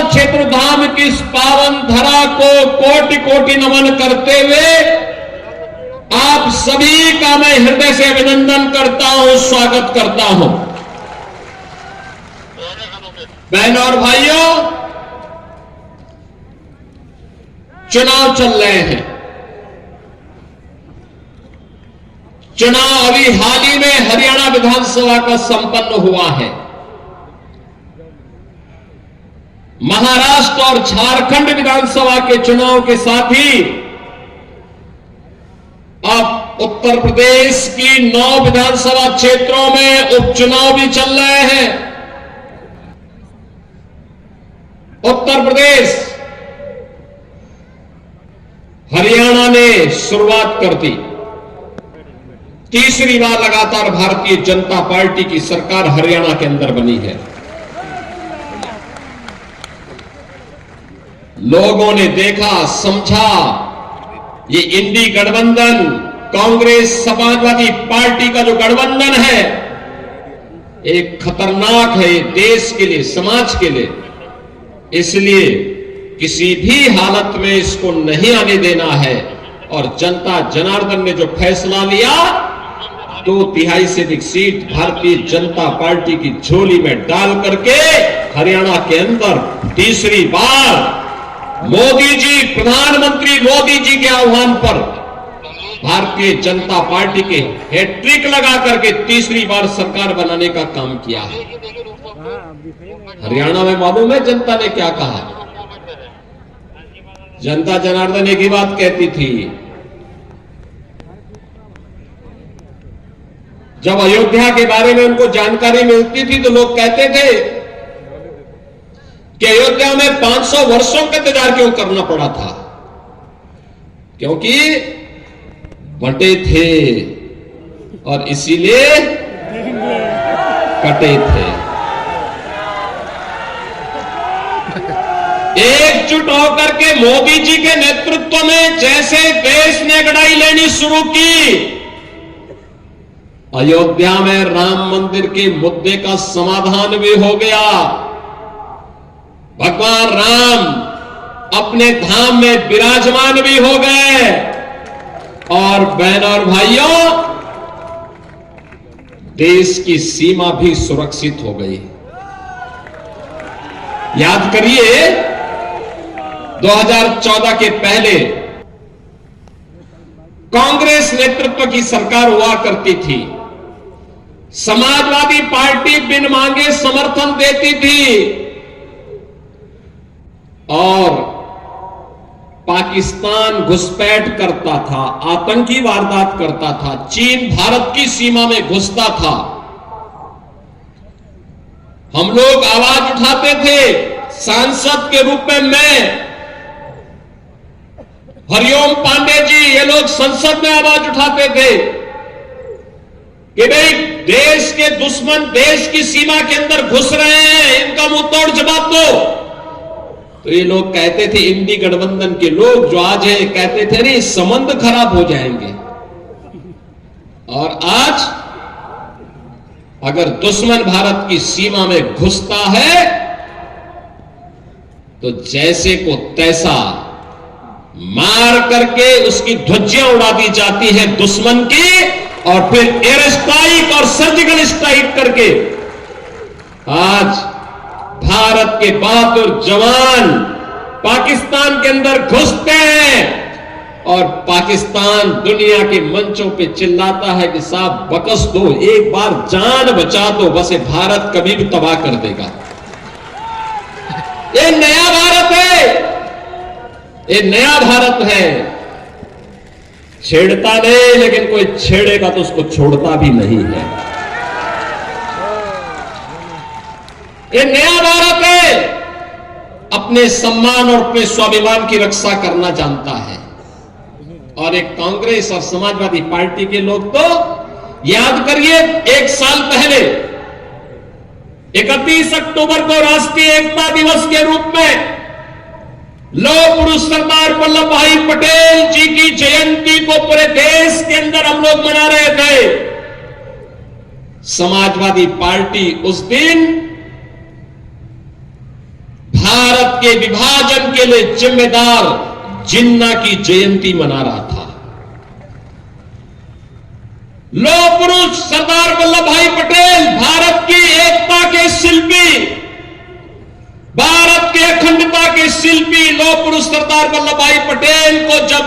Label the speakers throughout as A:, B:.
A: क्षेत्र धाम की इस पावन धरा को कोटि कोटि नमन करते हुए आप सभी का मैं हृदय से अभिनंदन करता हूं, स्वागत करता हूं। बहनों और भाइयों, चुनाव चल रहे हैं। चुनाव अभी हाल ही में हरियाणा विधानसभा का संपन्न हुआ है। महाराष्ट्र और झारखंड विधानसभा के चुनाव के साथ ही अब उत्तर प्रदेश की 9 विधानसभा क्षेत्रों में उपचुनाव भी चल रहे हैं। उत्तर प्रदेश, हरियाणा ने शुरुआत कर दी। तीसरी बार लगातार भारतीय जनता पार्टी की सरकार हरियाणा के अंदर बनी है। लोगों ने देखा, समझा, ये इंडी गठबंधन, कांग्रेस समाजवादी पार्टी का जो गठबंधन है, एक खतरनाक है देश के लिए, समाज के लिए। इसलिए किसी भी हालत में इसको नहीं आने देना है। और जनता जनार्दन ने जो फैसला लिया, 2/3 से अधिक सीट भारतीय जनता पार्टी की झोली में डाल करके हरियाणा के अंदर तीसरी बार मोदी जी, प्रधानमंत्री मोदी जी के आह्वान पर भारतीय जनता पार्टी के हैट्रिक लगा करके तीसरी बार सरकार बनाने का काम किया है। हरियाणा में मालूम है जनता ने क्या कहा? जनता जनार्दन एक ही बात कहती थी। जब अयोध्या के बारे में उनको जानकारी मिलती थी तो लोग कहते थे कि अयोध्या में 500 वर्षों का इंतजार क्यों करना पड़ा था? क्योंकि बंटे थे और इसीलिए कटे थे। एकजुट होकर के मोदी जी के नेतृत्व में जैसे देश ने लड़ाई लेनी शुरू की, अयोध्या में राम मंदिर के मुद्दे का समाधान भी हो गया। भगवान राम अपने धाम में विराजमान भी हो गए। और बहनों और भाइयों, देश की सीमा भी सुरक्षित हो गई। याद करिए, 2014 के पहले कांग्रेस नेतृत्व की सरकार हुआ करती थी। समाजवादी पार्टी बिन मांगे समर्थन देती थी और पाकिस्तान घुसपैठ करता था, आतंकी वारदात करता था, चीन भारत की सीमा में घुसता था। हम लोग आवाज उठाते थे। सांसद के रूप में मैं, हरिओम पांडे जी, ये लोग संसद में आवाज उठाते थे कि भाई देश के दुश्मन देश की सीमा के अंदर घुस रहे हैं, इनका मुंह तोड़ जवाब दो। तो ये लोग कहते थे, इंडी गठबंधन के लोग जो आज है, कहते थे अरे संबंध खराब हो जाएंगे। और आज अगर दुश्मन भारत की सीमा में घुसता है तो जैसे को तैसा मार करके उसकी ध्वजियां उड़ा दी जाती है दुश्मन की, और फिर एयर स्ट्राइक और सर्जिकल स्ट्राइक करके आज भारत के बहादुर जवान पाकिस्तान के अंदर घुसते हैं और पाकिस्तान दुनिया के मंचों पे चिल्लाता है कि साहब बकस दो, एक बार जान बचा दो, बस ये भारत कभी भी तबाह कर देगा। ये नया भारत है, ये नया भारत है। छेड़ता नहीं, लेकिन कोई छेड़ेगा तो उसको छोड़ता भी नहीं है। ये नया भारत है, अपने सम्मान और अपने स्वाभिमान की रक्षा करना जानता है। और एक कांग्रेस और समाजवादी पार्टी के लोग तो याद करिए, 1 साल पहले 31 अक्टूबर को राष्ट्रीय एकता दिवस के रूप में लौह पुरुष सरदार वल्लभ भाई पटेल जी की जयंती को पूरे देश के अंदर हम लोग मना रहे थे। समाजवादी पार्टी उस दिन भारत भारत के विभाजन के लिए जिम्मेदार जिन्ना की जयंती मना रहा था। लौह पुरुष सरदार वल्लभ भाई पटेल, भारत की एकता के शिल्पी, भारत के अखंडता के शिल्पी लौह पुरुष सरदार वल्लभ भाई पटेल को जब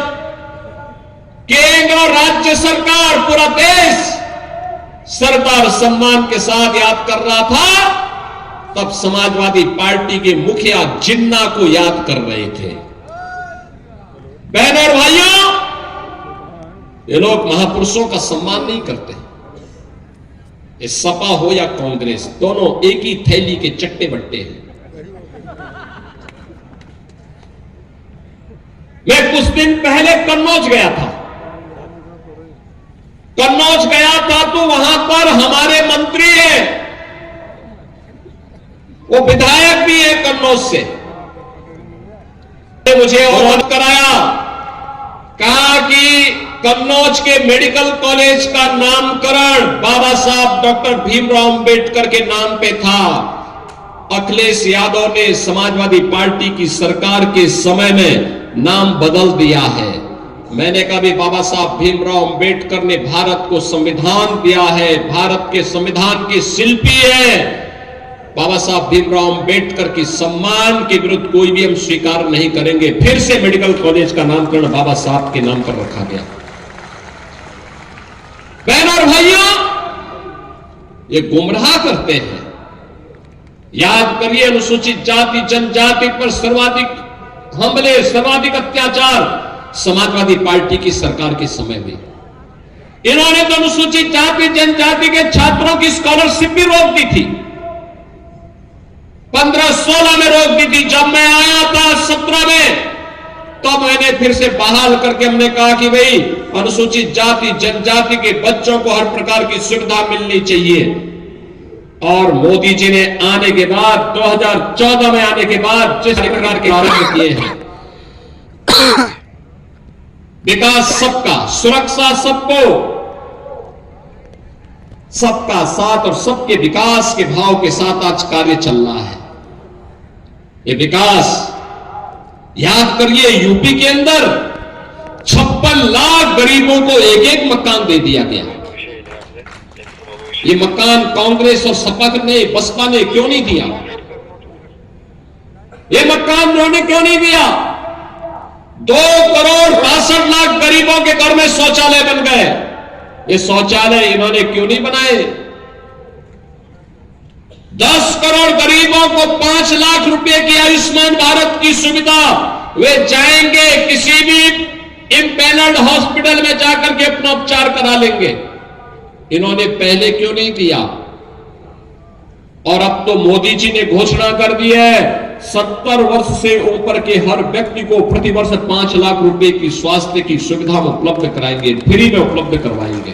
A: केंद्र और राज्य सरकार, पूरा देश सरदार सम्मान के साथ याद कर रहा था, तब समाजवादी पार्टी के मुखिया जिन्ना को याद कर रहे थे। बहनों और भाइयों, ये लोग महापुरुषों का सम्मान नहीं करते। ये सपा हो या कांग्रेस, दोनों एक ही थैली के चट्टे बट्टे हैं। मैं कुछ दिन पहले कन्नौज गया था। कन्नौज गया था तो वहां पर हमारे मंत्री हैं, वो विधायक भी है कन्नौज से। मुझे अवगत कराया, कहा कि कन्नौज के मेडिकल कॉलेज का नामकरण बाबा साहब डॉक्टर भीमराव अंबेडकर के नाम पे था। अखिलेश यादव ने समाजवादी पार्टी की सरकार के समय में नाम बदल दिया है। मैंने कहा भी बाबा साहब भीमराव अंबेडकर ने भारत को संविधान दिया है, भारत के संविधान के शिल्पी है। बाबा साहब भीमराव अंबेडकर की सम्मान के विरुद्ध कोई भी हम स्वीकार नहीं करेंगे। फिर से मेडिकल कॉलेज का नामकरण बाबा साहब के नाम पर रखा गया। बहनों और भाइयों, ये गुमराह करते हैं। याद करिए, अनुसूचित जाति जनजाति पर सर्वाधिक हमले, सर्वाधिक अत्याचार समाजवादी पार्टी की सरकार के समय में। इन्होंने तो अनुसूचित जाति जनजाति के छात्रों की स्कॉलरशिप भी रोक दी थी। 15-16 में रोक दी थी। जब मैं आया था 17 में, तो मैंने फिर से बहाल करके हमने कहा कि भाई अनुसूचित जाति जनजाति के बच्चों को हर प्रकार की सुविधा मिलनी चाहिए। और मोदी जी ने आने के बाद, 2014 में आने के बाद जिस प्रकार के आरंभ किए हैं, विकास सबका, सुरक्षा सबको, सबका साथ और सबके विकास के भाव के साथ आज कार्य चल रहा है। ये विकास, याद करिए, यूपी के अंदर 56 लाख गरीबों को एक एक मकान दे दिया गया। ये मकान कांग्रेस और सपा ने, बसपा ने क्यों नहीं दिया? ये मकान उन्होंने क्यों नहीं दिया? 2 करोड़ 62 लाख गरीबों के घर में शौचालय बन गए। ये शौचालय इन्होंने क्यों नहीं बनाए? 10 करोड़ गरीबों को 5 लाख रुपए की आयुष्मान भारत की सुविधा, वे जाएंगे किसी भी इंपैनल्ड हॉस्पिटल में जाकर के अपना उपचार करा लेंगे। इन्होंने पहले क्यों नहीं दिया? और अब तो मोदी जी ने घोषणा कर दी है, 70 वर्ष से ऊपर के हर व्यक्ति को प्रतिवर्ष 5 लाख रुपए की स्वास्थ्य की सुविधा उपलब्ध कराएंगे, फ्री में उपलब्ध करवाएंगे।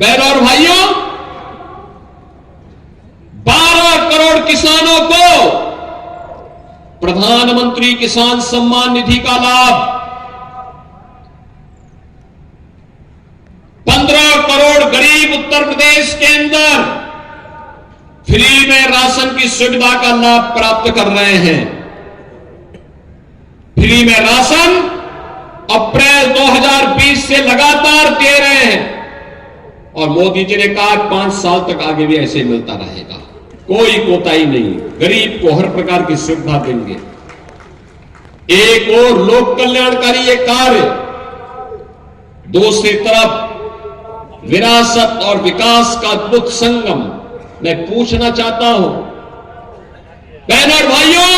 A: बहनों और भाइयों, 12 करोड़ किसानों को प्रधानमंत्री किसान सम्मान निधि का लाभ, 15 करोड़ गरीब उत्तर प्रदेश के अंदर फ्री में राशन की सुविधा का लाभ प्राप्त कर रहे हैं। फ्री में राशन अप्रैल 2020 से लगातार दे रहे हैं। और मोदी जी ने कहा 5 साल तक आगे भी ऐसे मिलता रहेगा, कोई कोताही नहीं, गरीब को हर प्रकार की सुविधा देंगे। एक और लोक कल्याणकारी ये कार्य, दूसरी तरफ विरासत और विकास का अद्भुत संगम। मैं पूछना चाहता हूं बहनों और भाइयों,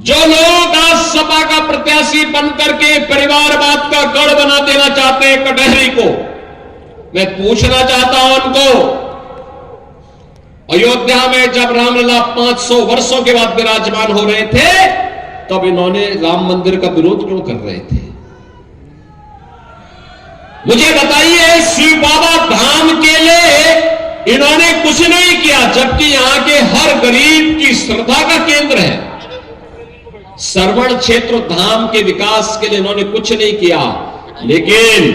A: जो लोग आज सपा का प्रत्याशी बनकर के परिवारवाद का गढ़ बना देना चाहते हैं कटहरी को, मैं पूछना चाहता हूं उनको, अयोध्या में जब रामलला 500 वर्षों के बाद विराजमान हो रहे थे, तब इन्होंने राम मंदिर का विरोध क्यों कर रहे थे? मुझे बताइए, शिव बाबा धाम के लिए इन्होंने कुछ नहीं किया, जबकि यहां के हर गरीब की श्रद्धा का केंद्र है। श्रवण क्षेत्र धाम के विकास के लिए इन्होंने कुछ नहीं किया। लेकिन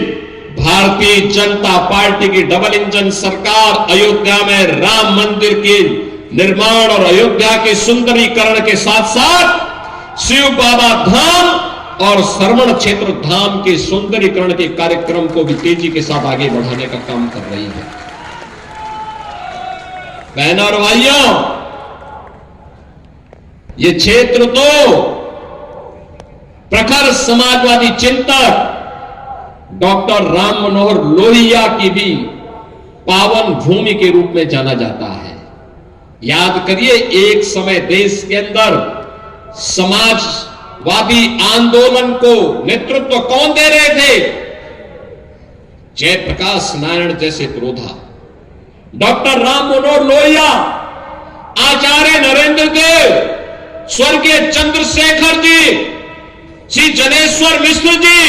A: भारतीय जनता पार्टी की डबल इंजन सरकार अयोध्या में राम मंदिर के निर्माण और अयोध्या के सुंदरीकरण के साथ साथ शिव बाबा धाम और श्रवण क्षेत्र धाम के सुंदरीकरण के कार्यक्रम को भी तेजी के साथ आगे बढ़ाने का काम कर रही है। बहनों और भाइयों, ये क्षेत्र तो प्रखर समाजवादी चिंतक डॉक्टर राम मनोहर लोहिया की भी पावन भूमि के रूप में जाना जाता है। याद करिए, एक समय देश के अंदर समाजवादी आंदोलन को नेतृत्व कौन दे रहे थे? जयप्रकाश नारायण जैसे पुरोधा, डॉक्टर राम मनोहर लोहिया, आचार्य नरेंद्र देव, स्वर्गीय चंद्रशेखर जी, श्री जनेश्वर मिश्र जी,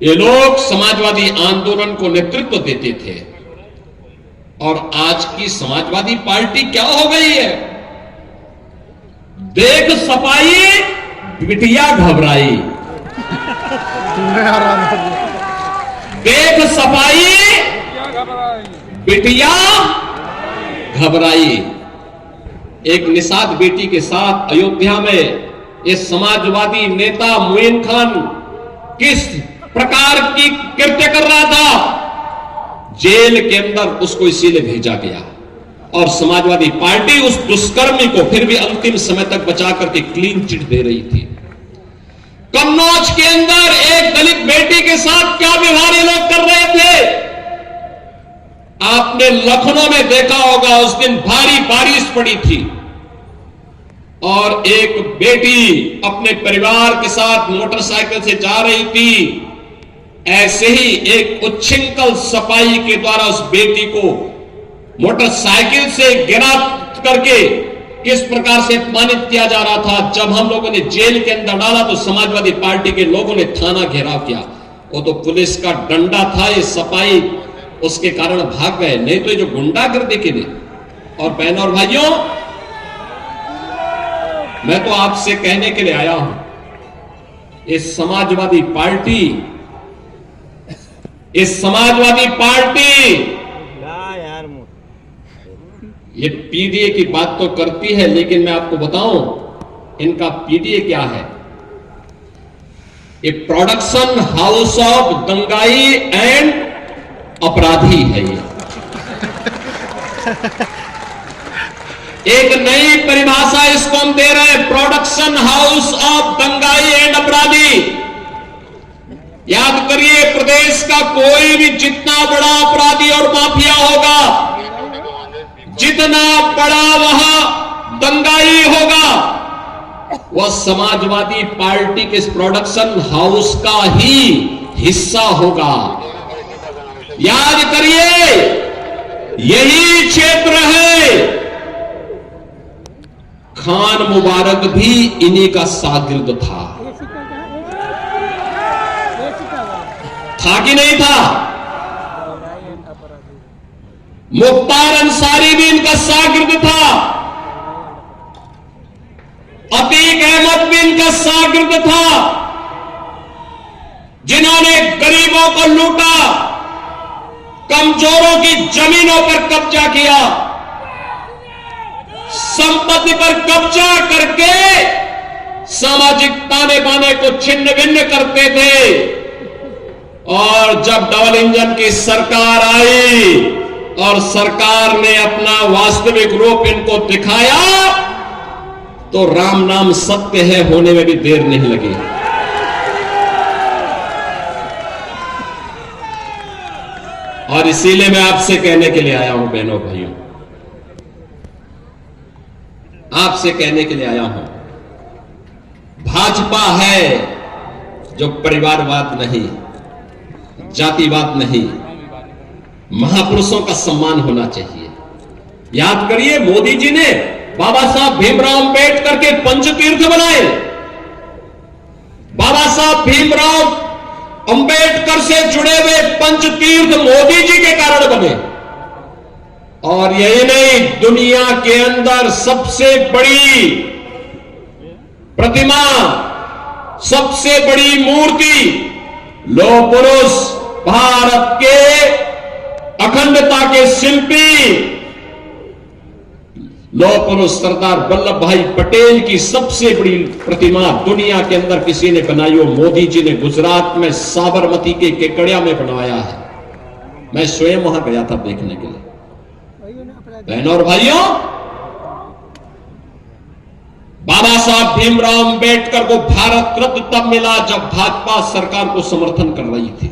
A: ये लोग समाजवादी आंदोलन को नेतृत्व देते थे। और आज की समाजवादी पार्टी क्या हो गई है? देख सफाई बिटिया घबराई, देख सफाई बिटिया घबराई। एक निषाद बेटी के साथ अयोध्या में ये समाजवादी नेता मोइन खान किस प्रकार की कृत्य कर रहा था? जेल के अंदर उसको इसीलिए भेजा गया और समाजवादी पार्टी उस दुष्कर्मी को फिर भी अंतिम समय तक बचा करके क्लीन चिट दे रही थी। कन्नौज के अंदर एक दलित बेटी के साथ क्या व्यवहार ये लोग कर रहे थे? आपने लखनऊ में देखा होगा, उस दिन भारी बारिश पड़ी थी और एक बेटी अपने परिवार के साथ मोटरसाइकिल से जा रही थी। ऐसे ही एक उच्छृंखल सपाही के द्वारा उस बेटी को मोटरसाइकिल से गिरा करके किस प्रकार से अपमानित किया जा रहा था। जब हम लोगों ने जेल के अंदर डाला तो समाजवादी पार्टी के लोगों ने थाना घेराव किया। वो तो पुलिस का डंडा था, ये सपाही उसके कारण भाग गए, नहीं तो ये जो गुंडागर्दी के लिए। और बहनों और भाइयों, मैं तो आपसे कहने के लिए आया हूं, इस समाजवादी पार्टी ये पीडीए की बात तो करती है, लेकिन मैं आपको बताऊं इनका पीडीए क्या है? ये प्रोडक्शन हाउस ऑफ दंगाई एंड अपराधी है। ये एक नई परिभाषा इसको हम दे रहे हैं, प्रोडक्शन हाउस ऑफ दंगाई एंड अपराधी। याद करिए, प्रदेश का कोई भी जितना बड़ा अपराधी और माफिया होगा, जितना बड़ा वह दंगाई होगा, वह समाजवादी पार्टी के इस प्रोडक्शन हाउस का ही हिस्सा होगा। याद करिए, यही क्षेत्र है, खान मुबारक भी इन्हीं का शागिर्द था कि नहीं था? मुख्तार अंसारी भी इनका शागिर्द था, अतीक अहमद भी इनका शागिर्द था, जिन्होंने गरीबों को लूटा, कमजोरों की जमीनों पर कब्जा किया, संपत्ति पर कब्जा करके सामाजिक ताने बाने को छिन्न भिन्न करते थे। और जब डबल इंजन की सरकार आई और सरकार ने अपना वास्तविक रूप इनको दिखाया, तो राम नाम सत्य है होने में भी देर नहीं लगी। और इसीलिए मैं आपसे कहने के लिए आया हूं, बहनों भाइयों, आपसे कहने के लिए आया हूं, भाजपा है जो परिवारवाद नहीं, जातिवाद नहीं, महापुरुषों का सम्मान होना चाहिए। याद करिए, मोदी जी ने बाबा साहब भीमराव अंबेडकर के पंचतीर्थ बनाए। बाबा साहब भीमराव अंबेडकर से जुड़े हुए पंचतीर्थ मोदी जी के कारण बने। और यही नहीं, दुनिया के अंदर सबसे बड़ी प्रतिमा, सबसे बड़ी मूर्ति, लौह पुरुष, भारत के अखंडता के शिल्पी लौह पुरुष सरदार वल्लभ भाई पटेल की सबसे बड़ी प्रतिमा दुनिया के अंदर किसी ने बनाई हो, मोदी जी ने गुजरात में साबरमती के केकड़िया में बनवाया है। मैं स्वयं वहां गया था देखने के लिए। बहनों और भाइयों, बाबा साहब भीमराव अंबेडकर को भारत रत्न तब मिला जब भाजपा सरकार को समर्थन कर रही थी।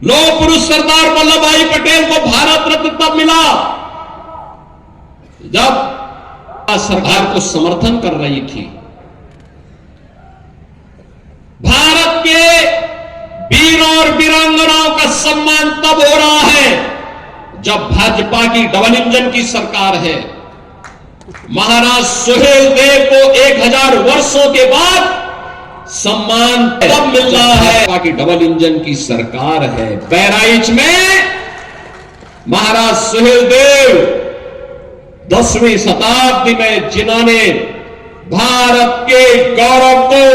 A: लौह पुरुष सरदार वल्लभ भाई पटेल को भारत रत्न तब मिला जब सरकार को समर्थन कर रही थी। भारत के वीर और वीरांगनाओं का सम्मान तब हो रहा है जब भाजपा की डबल इंजन की सरकार है। महाराज सुहेलदेव को 1000 वर्षों के बाद सम्मान तब मिल रहा है भाजपा की डबल इंजन की सरकार है। बहराइच में महाराज सुहेलदेव 10वीं शताब्दी में जिन्होंने भारत के गौरव को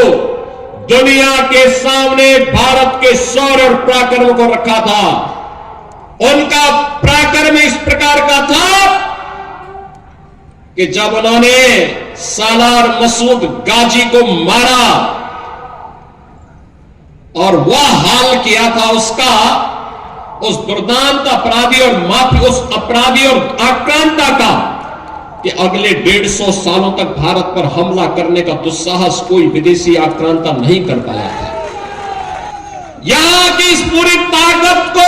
A: दुनिया के सामने भारत के शौर्य और पराक्रम को रखा था, उनका पराक्रम इस प्रकार का था कि जब उन्होंने सालार मसूद गाजी को मारा और वह हाल किया था उसका, उस दुर्दांत अपराधी और माफी उस अपराधी और आक्रांता का, कि अगले 150 सालों तक भारत पर हमला करने का दुस्साहस कोई विदेशी आक्रांता नहीं कर पाया था। यहां की इस पूरी ताकत को,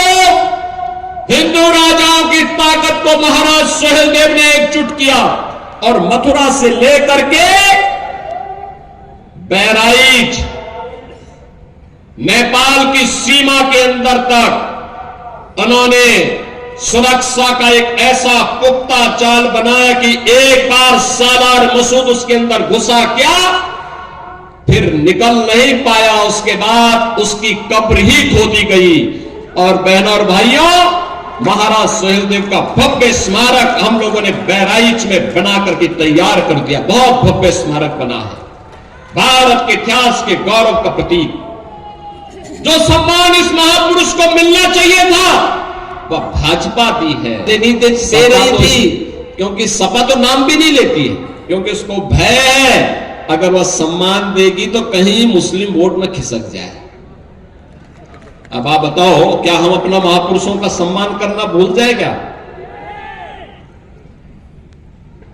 A: हिंदू राजाओं की ताकत को महाराज सुहेलदेव ने एकजुट किया और मथुरा से लेकर के बहराइच नेपाल की सीमा के अंदर तक उन्होंने सुरक्षा का एक ऐसा पुख्ता चाल बनाया कि एक बार सालार मसूद उसके अंदर घुसा क्या, फिर निकल नहीं पाया। उसके बाद उसकी कब्र ही खोदी गई। और बहनों और भाइयों, महाराज सुहेलदेव का भव्य स्मारक हम लोगों ने बहराइच में बना करके तैयार कर दिया। बहुत भव्य स्मारक बना है, भारत के इतिहास के गौरव का प्रतीक। जो सम्मान इस महापुरुष को मिलना चाहिए था वह भाजपा दी है, दे रही थी, क्योंकि सपा तो नाम भी नहीं लेती है, क्योंकि उसको भय है अगर वह सम्मान देगी तो कहीं मुस्लिम वोट में खिसक जाए। अब आप बताओ, क्या हम अपना महापुरुषों का सम्मान करना भूल जाए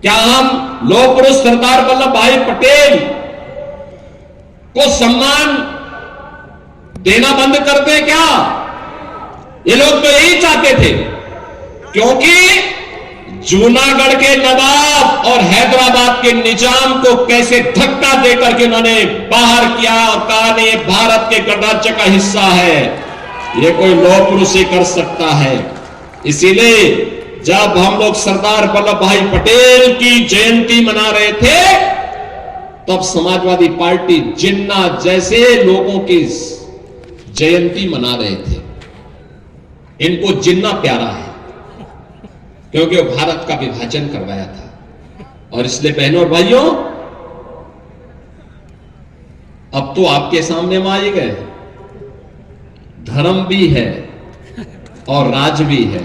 A: क्या हम लौह पुरुष सरदार वल्लभ भाई पटेल को सम्मान देना बंद कर दे क्या? ये लोग तो यही चाहते थे, क्योंकि जूनागढ़ के नवाब और हैदराबाद के निजाम को कैसे धक्का देकर के उन्होंने बाहर किया और कहा नहीं, ये भारत के गणराज्य का हिस्सा है, ये कोई लौह पुरुष ही कर सकता है। इसीलिए जब हम लोग सरदार वल्लभ भाई पटेल की जयंती मना रहे थे, तब समाजवादी पार्टी जिन्ना जैसे लोगों की जयंती मना रहे थे। इनको जिन्ना प्यारा है, क्योंकि वो भारत का विभाजन करवाया था। और इसलिए बहनों और भाइयों, अब तो आपके सामने में आ गए, धर्म भी है और राज भी है।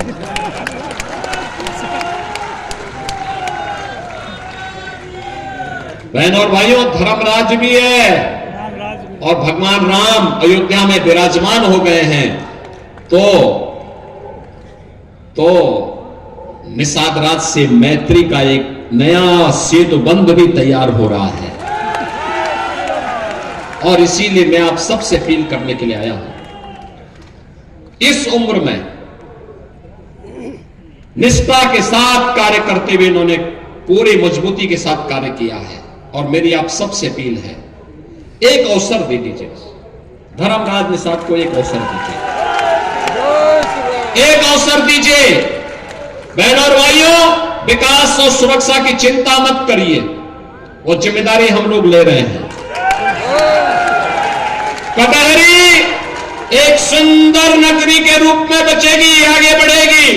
A: बहनों और भाइयों, धर्मराज भी है और भगवान राम अयोध्या में विराजमान हो गए हैं। तो निषाद राज से मैत्री का एक नया सेतु बंध भी तैयार हो रहा है। और इसीलिए मैं आप सबसे अपील करने के लिए आया हूं, इस उम्र में निष्ठा के साथ कार्य करते हुए इन्होंने पूरी मजबूती के साथ कार्य किया है। और मेरी आप सबसे अपील है, एक अवसर दे दीजिए, धर्मराज निषाद को एक अवसर दीजिए, एक अवसर दीजिए। बहनों और भाइयों, विकास और सुरक्षा की चिंता मत करिए, वो जिम्मेदारी हम लोग ले रहे हैं। कटहरी एक सुंदर नगरी के रूप में बचेगी, आगे बढ़ेगी।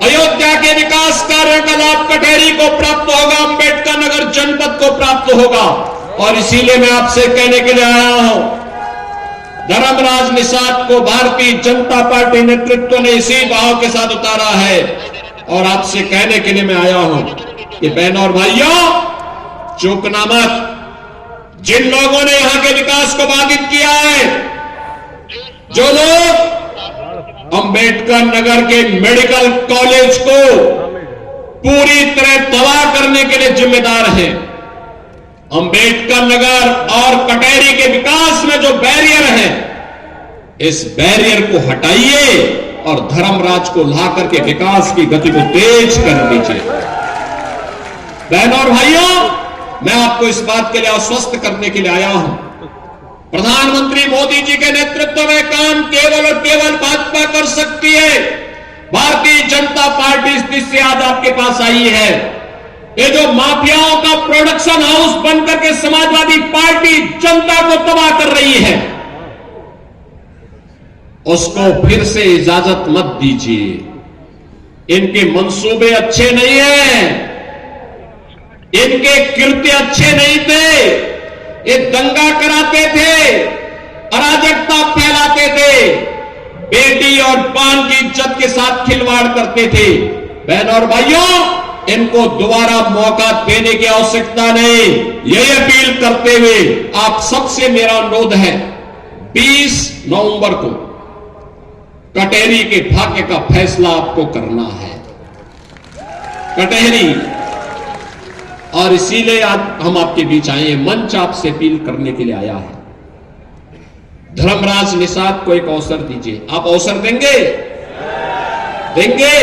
A: अयोध्या के विकास कार्यों का लाभ कटहरी को प्राप्त होगा, अंबेडकर नगर जनपद को प्राप्त होगा। और इसीलिए मैं आपसे कहने के लिए आया हूं, धर्मराज निषाद को भारतीय जनता पार्टी नेतृत्व ने इसी भाव के साथ उतारा है और आपसे कहने के लिए मैं आया हूं कि बहनों और भाइयों, चूकना मत। जिन लोगों ने यहां के विकास को बाधित किया है, जो लोग अंबेडकर नगर के मेडिकल कॉलेज को पूरी तरह तबाह करने के लिए जिम्मेदार हैं, अंबेडकर नगर और कटेरी के विकास में जो बैरियर है, इस बैरियर को हटाइए और धर्मराज को ला करके विकास की गति को तेज कर दीजिए। बहनों और भाइयों, मैं आपको इस बात के लिए आश्वस्त करने के लिए आया हूं, प्रधानमंत्री मोदी जी के नेतृत्व में काम केवल और केवल भाजपा कर सकती है। भारतीय जनता पार्टी इस दृष्टि से आज आपके पास आई है। ये जो माफियाओं का प्रोडक्शन हाउस बनकर के समाजवादी पार्टी जनता को तबाह कर रही है, उसको फिर से इजाजत मत दीजिए। इनके मंसूबे अच्छे नहीं हैं, इनके कृत्य अच्छे नहीं थे। ये दंगा कराते थे, अराजकता फैलाते थे, बेटी और पान की इज्जत के साथ खिलवाड़ करते थे। बहनों और भाइयों, इनको दोबारा मौका देने की आवश्यकता नहीं। यही अपील करते हुए आप सबसे मेरा अनुरोध है, 20 नवंबर को कटेरी के भाग्य का फैसला आपको करना है। कटेरी, और इसीलिए आज हम आपके बीच आए हैं, मंच आपसे अपील करने के लिए आया है। धर्मराज निषाद को एक अवसर दीजिए। आप अवसर देंगे? देंगे?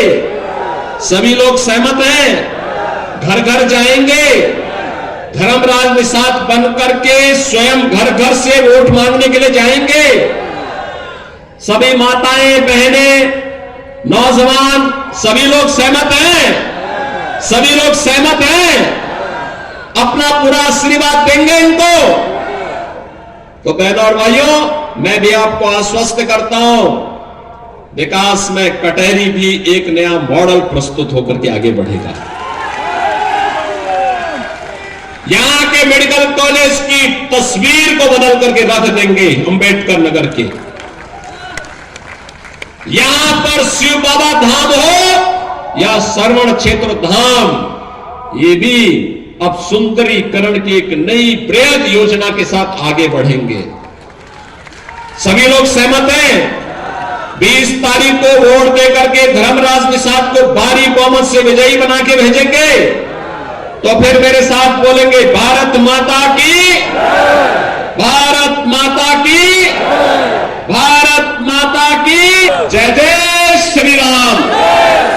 A: सभी लोग सहमत हैं? घर घर जाएंगे, धर्मराज निषाद बनकर के स्वयं घर घर से वोट मांगने के लिए जाएंगे। सभी माताएं, बहनें, नौजवान, सभी लोग सहमत हैं? सभी लोग सहमत हैं? अपना पूरा आशीर्वाद देंगे इनको? तो बहनों और भाइयों, मैं भी आपको आश्वस्त करता हूं, विकास में कटेरी भी एक नया मॉडल प्रस्तुत होकर के आगे बढ़ेगा। यहां के मेडिकल कॉलेज की तस्वीर को बदल करके रख देंगे अंबेडकर नगर के। यहां पर शिव बाबा धाम हो या श्रवण क्षेत्र धाम, ये भी अब सुंदरीकरण की एक नई बृहद योजना के साथ आगे बढ़ेंगे। सभी लोग सहमत हैं? 20 तारीख को वोट देकर के धर्मराज निषाद को भारी बहुमत से विजयी बना के भेजेंगे। तो फिर मेरे साथ बोलेंगे, भारत माता की, भारत माता की, भारत माता की जय जय।